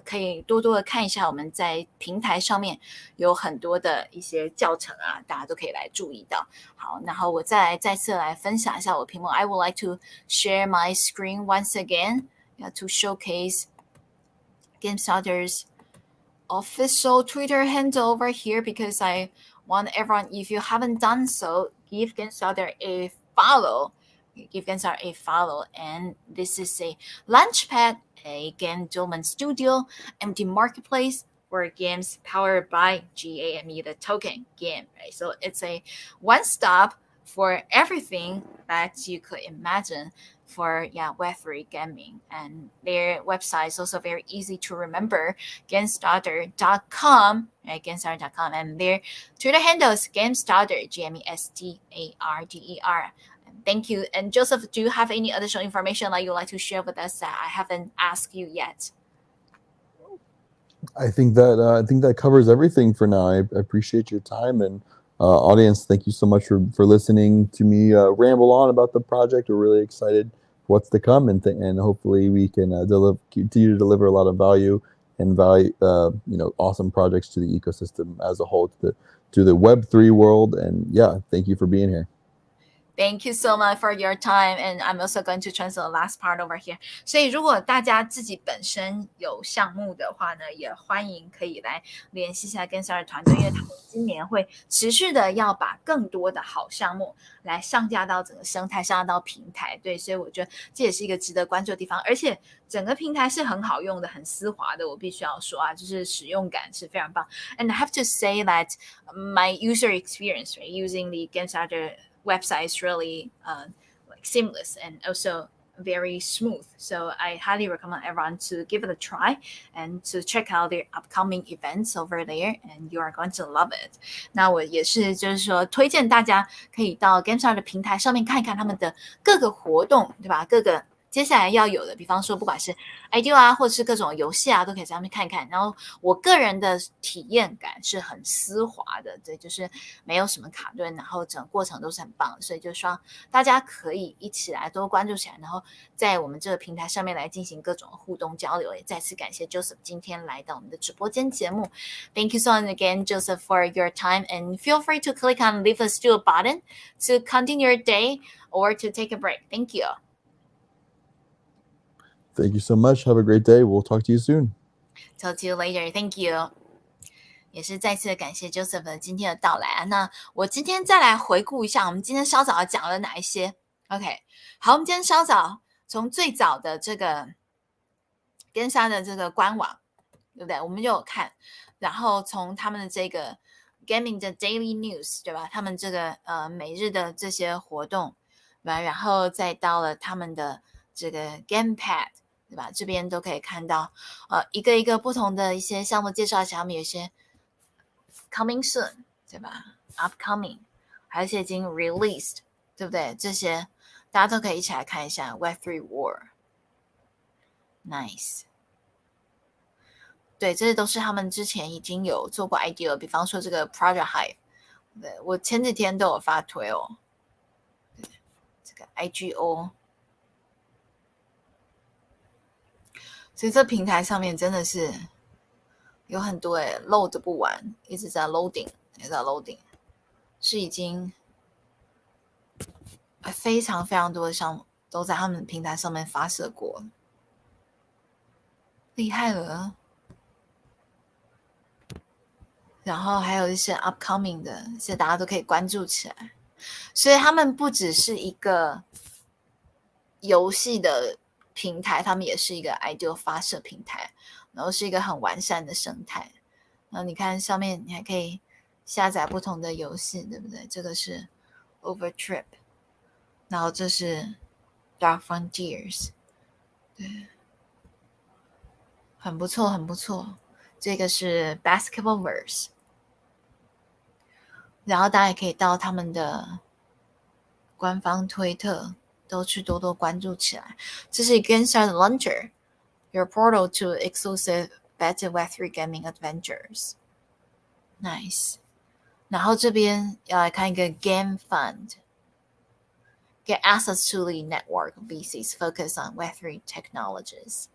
可以多多的看一下我们在平台上面有很多的一些教程啊，大家都可以来注意到。好，然后我再次来分享一下我屏幕。I would like to share my screen once again to showcase Gamestarter's official Twitter handle over here because I want everyone, if you haven't done so, give Gamestarter a follow. Give Gamestarter a follow. And this is a Launchpad, a game development studio, empty marketplace for games powered by GAME, the token game, right? So it's a one stop for everything that you could imagine for Web3 gaming. And their website is also very easy to remember, Gamestarter.com, right? Gamestarter.com, and their Twitter handle is Gamestarter, GMESTARTER. Thank you. And Joseph, do you have any additional information that you'd like to share with us that I haven't asked you yet? I think that covers everything for now. I appreciate your time, and audience, thank you so much for listening to me ramble on about the project. We're really excited for what's to come, and hopefully we can continue to deliver a lot of value awesome projects to the ecosystem as a whole, to the Web3 world. And yeah, thank you for being here. Thank you so much for your time, and I'm also going to translate the last part over here. 所以如果大家自己本身有项目的话呢，也欢迎可以来联系一下跟 Gamestarter 团队，因为他们今年会持续的要把更多的好项目来上架到整个生态，上架到平台。对，所以我觉得这也是一个值得关注的地方，而且整个平台是很好用的，很丝滑的。我必须要说啊，就是使用感是非常棒。And I have to say that my user experience, right, using the Gamestarter website is really like seamless and also very smooth. So I highly recommend everyone to give it a try and to check out their upcoming events over there, and you are going to love it. 那我也是就是说推荐大家可以到 Gamestarter 的平台上面看一看他们的各个活动，对吧？各个接下来要有的，比方说不管是 idea 啊，或者是各种游戏啊，都可以在上面看一看。然后我个人的体验感是很丝滑的，对，就是没有什么卡顿，然后整个过程都是很棒的，所以就希望大家可以一起来多关注起来，然后在我们这个平台上面来进行各种互动交流。也再次感谢 Joseph 今天来到我们的直播间节目。Thank you so much again, Joseph, for your time, and feel free to click on leave a still button to continue your day or to take a break. Thank you. Thank you so much. Have a great day. We'll talk to you soon. Talk to you later. Thank you. 也是再次感谢 Joseph 的今天的到来啊。那我今天再来回顾一下，我们今天稍早讲了哪一些 ？OK， 好，我们今天稍早从最早的这个跟上的这个官网，对不对？我们就有看，然后从他们的这个 Gaming 的 Daily News， 对吧？他们这个每日的这些活动，对吧？然后再到了他们的这个 Gamepad。对吧？这边都可以看到，一个一个不同的一些项目介绍，下面有一些 coming soon， 对吧 ？upcoming， 还有一些已经 released， 对不对？这些大家都可以一起来看一下 Web3 War，nice。对，这些都是他们之前已经有做过 idea， 比方说这个 Project Hive， 对，我前几天都有发推哦，对，这个 IGO。所以这平台上面真的是有很多load 不完，一直在 loading， 是已经非常非常多的项目都在他们平台上面发射过，厉害了。然后还有一些 upcoming 的，这些大家都可以关注起来。所以他们不只是一个游戏的平台，他们也是一个 idea 发射平台，然后是一个很完善的生态。然后你看上面你还可以下载不同的游戏，对不对？这个是 Overtrip， 然后这是 Dark Frontiers， 对，很不错很不错。这个是 Basketballverse， 然后大家也可以到他们的官方推特都去多多关注起来。这是 Gamestarter Launcher， your portal to exclusive better Web3 gaming adventures。 Nice。 然后这边要来看一个 Game Fund， get access to the network of VCs focused on Web3 technologies。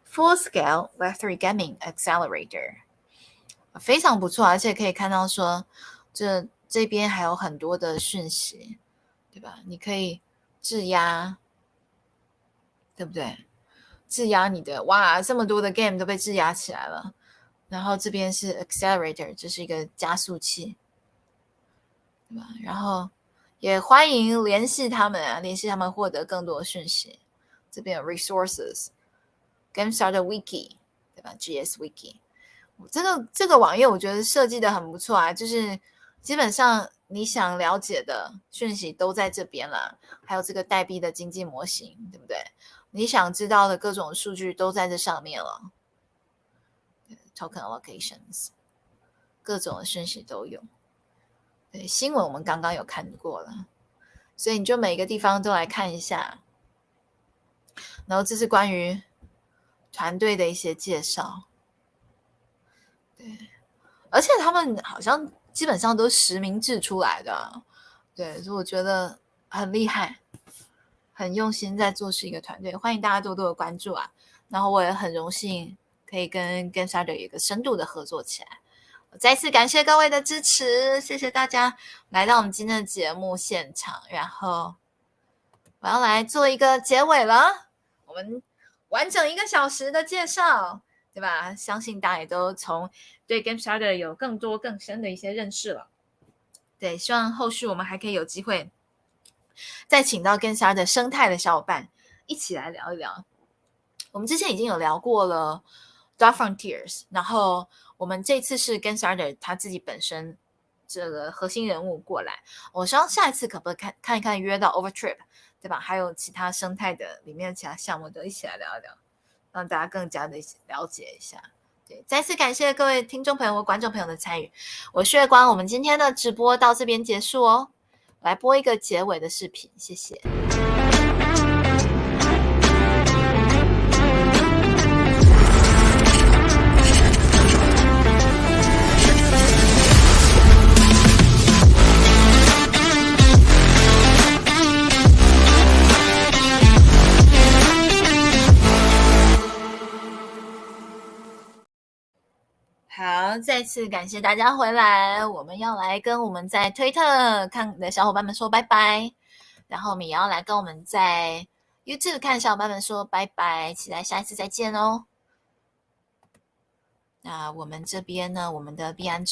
Full Scale Web3 Gaming Accelerator， 非常不错，而且可以看到说这边还有很多的讯息，对吧？你可以质押，对不对？质押你的，哇，这么多的 game 都被质押起来了。然后这边是 accelerator， 这是一个加速器，对吧？然后也欢迎联系他们啊，联系他们获得更多的讯息。这边有 resources、Gamestarter Wiki， 对吧 ？GS Wiki， 这个网页我觉得设计的很不错啊，就是基本上你想了解的讯息都在这边啦，还有这个代币的经济模型，对不对？你想知道的各种数据都在这上面了。Token allocations， 各种的讯息都有。对，新闻我们刚刚有看过了，所以你就每个地方都来看一下。然后这是关于团队的一些介绍。对，而且他们好像基本上都是实名制出来的啊，对，所以我觉得很厉害，很用心在做事一个团队，欢迎大家多多的关注啊。然后我也很荣幸可以跟 Gamestarter 有一个深度的合作起来。再次感谢各位的支持，谢谢大家来到我们今天的节目现场。然后我要来做一个结尾了，我们完整1个小时的介绍，对吧？相信大家也都从对 Gamestarter 有更多更深的一些认识了。对，希望后续我们还可以有机会再请到 Gamestarter 生态的小伙伴一起来聊一聊。我们之前已经有聊过了 Dark Frontiers， 然后我们这次是 Gamestarter 他自己本身这个核心人物过来，我希望下一次可不可以看一看约到 Overtrip， 对吧？还有其他生态的里面的其他项目都一起来聊一聊，让大家更加的了解一下。对，再次感谢各位听众朋友和观众朋友的参与，我是月光，我们今天的直播到这边结束哦，来播一个结尾的视频，谢谢。好，再次感谢大家回来，我们要来跟我们在推特看的小伙伴们说拜拜，然后我们也要来跟我们在 YouTube 看的小伙伴们说拜拜，期待下一次再见哦。那我们这边呢，我们的币安